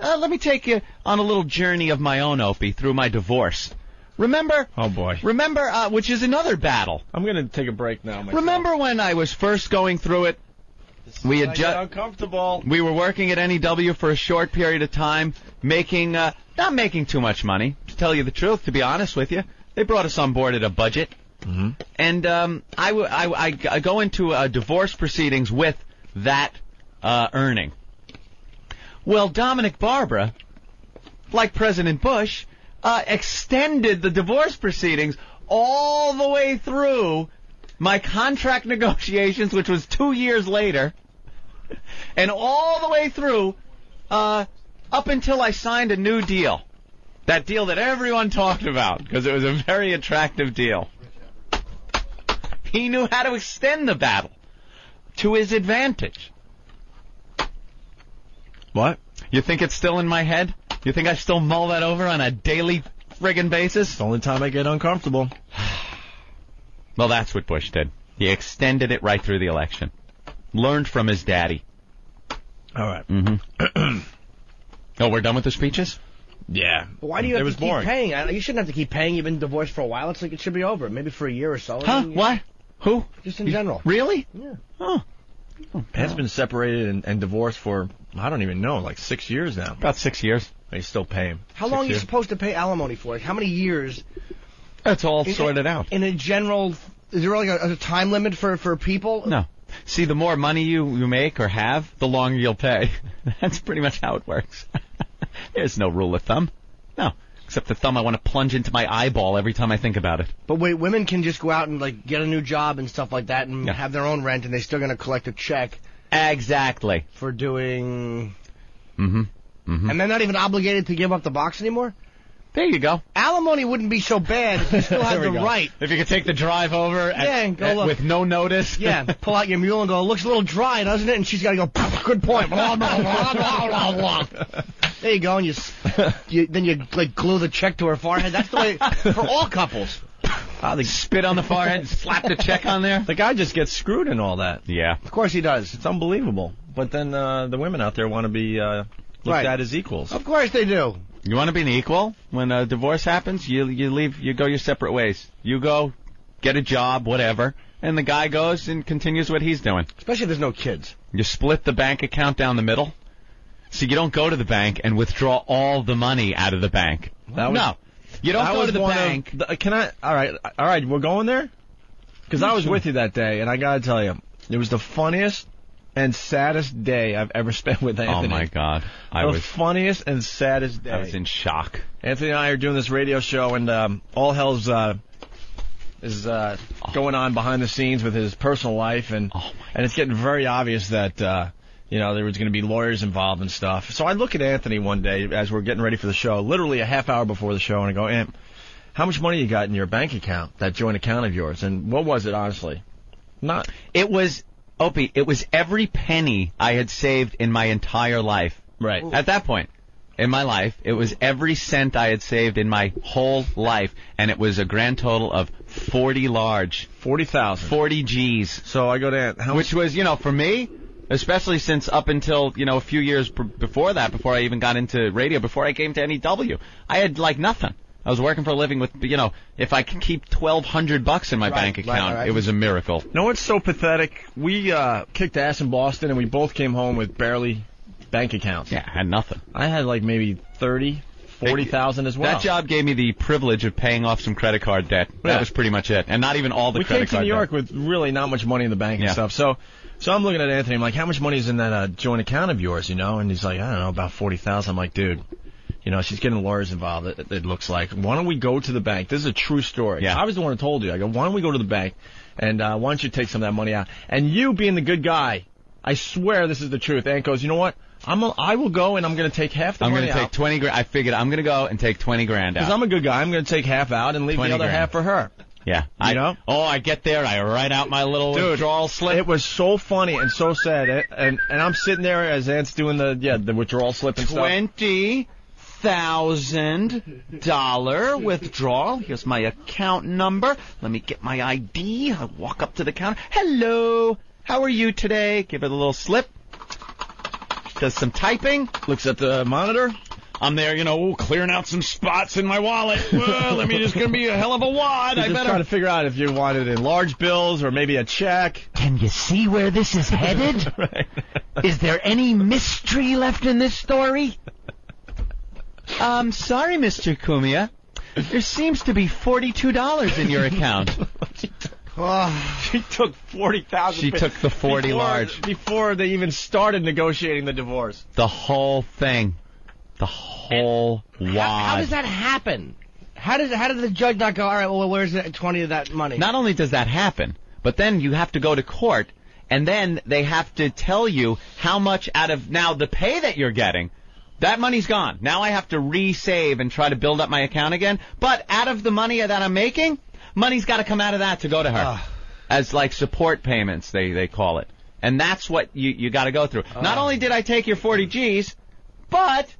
let me take you on a little journey of my own, Opie, through my divorce. Remember? Oh, boy. Remember, which is another battle. I'm going to take a break now myself. Remember when I was first going through it? We had just uncomfortable. We were working at NEW for a short period of time, making not making too much money, to tell you the truth, to be honest with you. They brought us on board at a budget. Mm-hmm. And I go into divorce proceedings with that earning. Well, Dominic Barbara, like President Bush, extended the divorce proceedings all the way through my contract negotiations, which was 2 years later, and all the way through up until I signed a new deal. That deal that everyone talked about, because it was a very attractive deal. He knew how to extend the battle to his advantage. What? You think it's still in my head? You think I still mull that over on a daily friggin' basis? It's the only time I get uncomfortable. Well, that's what Bush did. He extended it right through the election. Learned from his daddy. All right. Mm-hmm. Oh, we're done with the speeches? Yeah. Why do you have to keep paying? You shouldn't have to keep paying. You've been divorced for a while. It's like it should be over. Maybe for a year or so. Huh? What? Who? Just in general. Really? Yeah. Oh. Pat's been separated and divorced for, I don't even know, like 6 years now. About 6 years. They still pay him. How long are you supposed to pay alimony for? How many years? That's all sorted out. In a general, is there really a time limit for people? No. See, the more money you make or have, the longer you'll pay. That's pretty much how it works. There's no rule of thumb. No. Except the thumb I want to plunge into my eyeball every time I think about it. But wait, women can just go out and like get a new job and stuff like that and have their own rent, and they're still going to collect a check. Exactly. For doing... Mm-hmm. Mm-hmm. And they're not even obligated to give up the box anymore? There you go. Alimony wouldn't be so bad if you still had the right. If you could take the drive over and go look. With no notice. Yeah, pull out your mule and go, it looks a little dry, doesn't it? And she's got to go, good point. There you go, and then you like glue the check to her forehead. That's the way for all couples. They spit on the forehead and slap the check on there. The guy just gets screwed in all that. Yeah. Of course he does. It's unbelievable. But then the women out there want to be looked at as equals. Of course they do. You want to be an equal? When a divorce happens, you leave, you go your separate ways. You go, get a job, whatever, and the guy goes and continues what he's doing. Especially if there's no kids. You split the bank account down the middle. So you don't go to the bank and withdraw all the money out of the bank. No. You don't go to the bank. All right, we're going there? Because I was with you that day, and I got to tell you, it was the funniest and saddest day I've ever spent with Anthony. Oh, my God. The funniest and saddest day. I was in shock. Anthony and I are doing this radio show, and all hell's is going on behind the scenes with his personal life, and it's getting very obvious that there was going to be lawyers involved and stuff. So I look at Anthony one day as we're getting ready for the show, literally a half hour before the show, and I go, Ant, how much money you got in your bank account, that joint account of yours? And what was it, honestly? It was, Opie, it was every penny I had saved in my entire life. Right. At that point in my life, it was every cent I had saved in my whole life, and it was a grand total of 40,000. 40 G's. So I go to Ant, which was, for me, especially since up until, a few years before that, before I even got into radio, before I came to NEW, I had, nothing. I was working for a living with, if I could keep $1,200 in my bank account, it was a miracle. No, it's so pathetic. We kicked ass in Boston, and we both came home with barely bank accounts. Yeah, I had nothing. I had, maybe 40,000 as well. That job gave me the privilege of paying off some credit card debt. Yeah. That was pretty much it. And not even all the credit card debt. We came to New York with really not much money in the bank and stuff. So I'm looking at Anthony. I'm like, how much money is in that joint account of yours, And he's like, I don't know, about 40,000. I'm like, dude, she's getting lawyers involved, it looks like. Why don't we go to the bank? This is a true story. Yeah. I was the one who told you. I go, why don't we go to the bank, and why don't you take some of that money out? And you being the good guy, I swear this is the truth. Ant goes, you know what? I will go, and I'm going to take half the money out. I'm going to take 20 grand. I figured I'm going to go and take 20 grand out. Because I'm a good guy. I'm going to take half out and leave the other half for her. Yeah. I get there, I write out my little withdrawal slip. It was so funny and so sad. And I'm sitting there as Ant's doing the withdrawal slip and stuff. $20,000 withdrawal. Here's my account number. Let me get my ID. I walk up to the counter. Hello. How are you today? Give it a little slip. does some typing, looks at the monitor. I'm there, clearing out some spots in my wallet. Well, let me just gonna be a hell of a wad. I better try to figure out if you want it in large bills or maybe a check. Can you see where this is headed? Right. Is there any mystery left in this story? Sorry, Mr. Kumia. There seems to be $42 in your account. She took 40,000. She took the 40 large before they even started negotiating the divorce. The whole thing. The whole wad. How does that happen? How did the judge not go, all right, well, where's the 20 of that money? Not only does that happen, but then you have to go to court, and then they have to tell you how much out of, now, the pay that you're getting, that money's gone. Now I have to resave and try to build up my account again. But out of the money that I'm making, money's got to come out of that to go to her. As like support payments, they call it. And that's what you got to go through. Not only did I take your 40 G's, but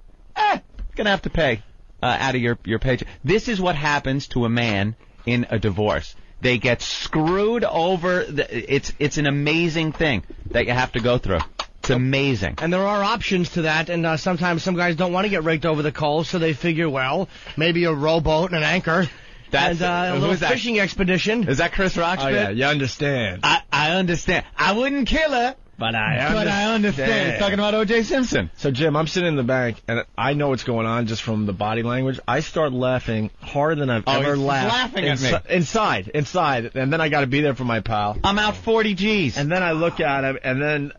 gonna have to pay out of your paycheck. This is what happens to a man in a divorce. They get screwed over. It's an amazing thing that you have to go through. It's amazing. And there are options to that, and sometimes some guys don't want to get raked over the coals, so they figure, well, maybe a rowboat and an anchor. That's a little fishing expedition. Is that Chris Rock's bit? Yeah, you understand. I understand. I wouldn't kill her. But I understand. He's talking about O.J. Simpson. So, Jim, I'm sitting in the bank, and I know what's going on just from the body language. I start laughing harder than I've ever laughed. Laughing at me. Inside. And then I got to be there for my pal. I'm out 40 G's. And then I look at him, and then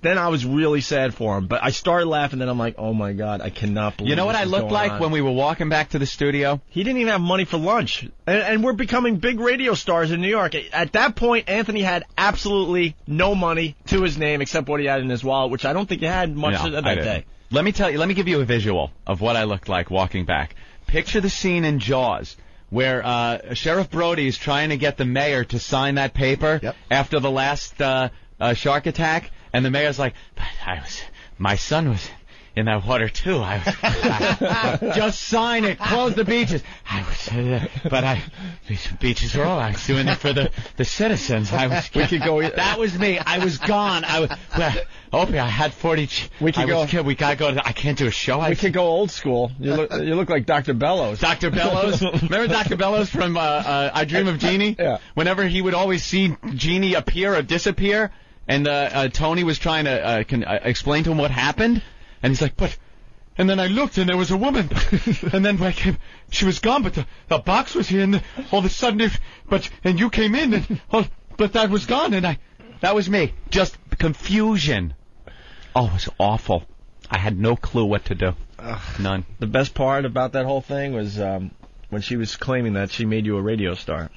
then I was really sad for him. But I started laughing, then I'm like, oh, my God, I cannot believe You know what I looked like when we were walking back to the studio? He didn't even have money for lunch. And we're becoming big radio stars in New York. At that point, Anthony had absolutely no money to his name except what he had in his wallet, which I don't think he had much that day. Let me give you a visual of what I looked like walking back. Picture the scene in Jaws where Sheriff Brody is trying to get the mayor to sign that paper after the last shark attack. And the mayor's like, but my son was in that water too. Just sign it. Close the beaches. These beaches are all. I was doing it for the citizens. We could go. That was me. I was gone. Opie, I had 40. We gotta go. I can't do a show. We could go old school. You look like Dr. Bellows. Dr. Bellows. Remember Dr. Bellows from I Dream of Jeannie? Yeah. Whenever he would always see Jeannie appear or disappear. And Tony was trying to explain to him what happened, and he's like, and then I looked, and there was a woman, and then she was gone, but the box was here, and all of a sudden, and you came in, and but that was gone, and that was me, just confusion. Oh, it was awful. I had no clue what to do. None. The best part about that whole thing was when she was claiming that she made you a radio star.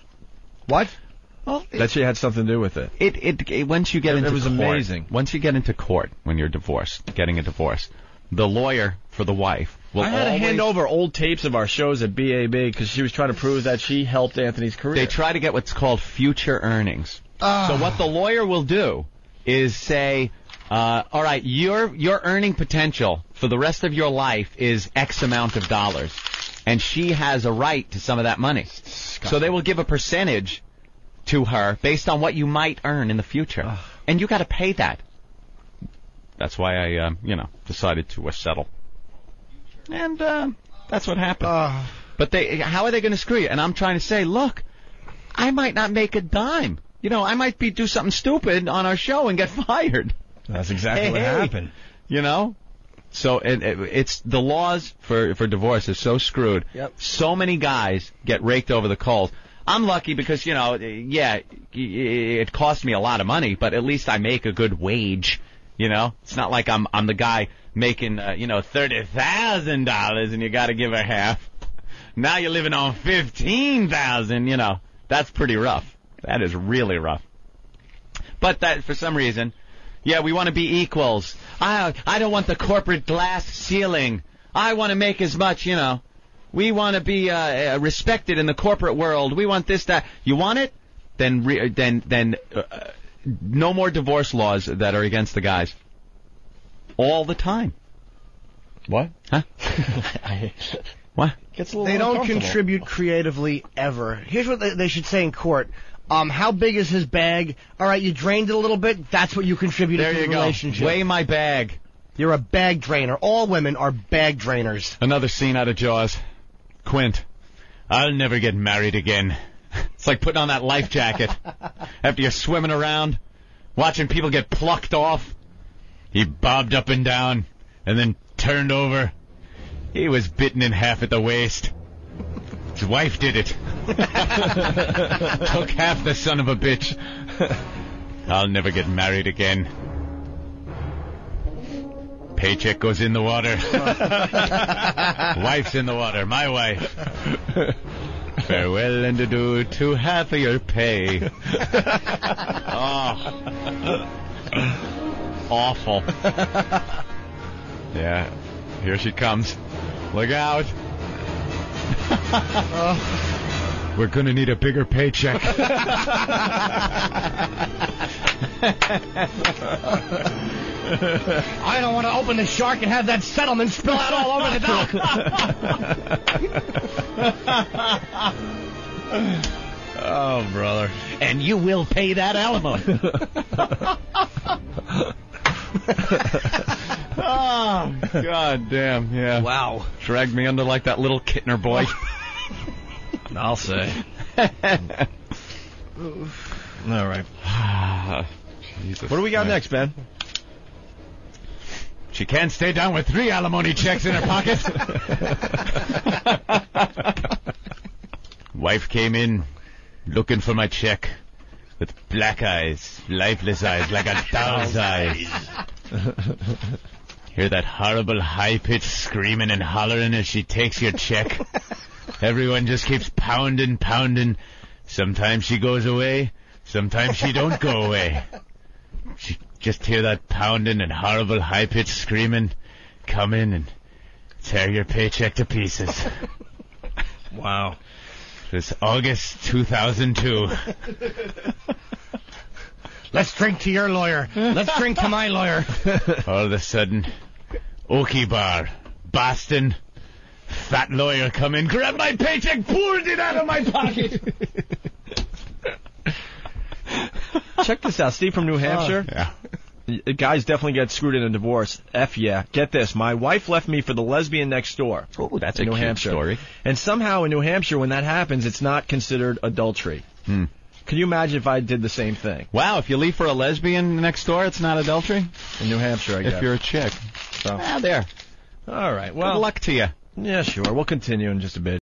What? Well, that she had something to do with it. It once you get into court. It was amazing. Once you get into court when you're divorced, getting a divorce, the lawyer for the wife will I had to hand over old tapes of our shows at BAB because she was trying to prove that she helped Anthony's career. They try to get what's called future earnings. So what the lawyer will do is say, all right, your earning potential for the rest of your life is X amount of dollars, and she has a right to some of that money. So they will give a percentage to her based on what you might earn in the future. And you got to pay that. That's why I, decided to settle. And that's what happened. But how are they going to screw you? And I'm trying to say, look, I might not make a dime. I might do something stupid on our show and get fired. That's exactly what happened. So it's the laws for divorce is so screwed. Yep. So many guys get raked over the coals. I'm lucky because, it cost me a lot of money, but at least I make a good wage, It's not like I'm the guy making, $30,000 and you got to give her half. Now you're living on $15,000, That's pretty rough. That is really rough. But that, for some reason, we want to be equals. I don't want the corporate glass ceiling. I want to make as much, We want to be respected in the corporate world. We want this, that. You want it? Then no more divorce laws that are against the guys. All the time. What? Huh? What? They don't contribute creatively ever. Here's what they should say in court. How big is his bag? All right, you drained it a little bit. That's what you contributed to the relationship. Weigh my bag. You're a bag drainer. All women are bag drainers. Another scene out of Jaws. Quint. I'll never get married again. It's like putting on that life jacket after you're swimming around, watching people get plucked off. He bobbed up and down, and then turned over. He was bitten in half at the waist. His wife did it. Took half the son of a bitch. I'll never get married again. Paycheck goes in the water. Wife's in the water. My wife. Farewell and adieu to half of your pay. Oh. Awful. Yeah. Here she comes. Look out. We're going to need a bigger paycheck. I don't want to open the shark and have that settlement spill out all over the dock. Oh, brother. And you will pay that alimony. Oh, God damn, yeah. Wow. Dragged me under like that little Kittner boy. I'll say. All right. Jesus. What do we got next, Ben? She can't stay down with 3 alimony checks in her pocket. Wife came in looking for my check with black eyes, lifeless eyes, like a doll's eyes. Hear that horrible high-pitched screaming and hollering as she takes your check. Everyone just keeps pounding, pounding. Sometimes she goes away, sometimes she don't go away. She just hear that pounding and horrible high-pitched screaming, come in and tear your paycheck to pieces. Wow. It was August 2002. Let's drink to your lawyer. Let's drink to my lawyer. All of a sudden, Opie bar, Boston, fat lawyer come in, grabbed my paycheck, poured it out of my pocket. Check this out. Steve from New Hampshire. Yeah. Guys definitely get screwed in a divorce. F yeah. Get this. My wife left me for the lesbian next door. Oh, that's in a New cute Hampshire. story. And somehow in New Hampshire, when that happens, it's not considered adultery. Can you imagine if I did the same thing? Wow, if you leave for a lesbian next door, it's not adultery? In New Hampshire, I guess. If you're a chick. So. There. All right. Well, Good luck to you. yeah, sure. We'll continue in just a bit.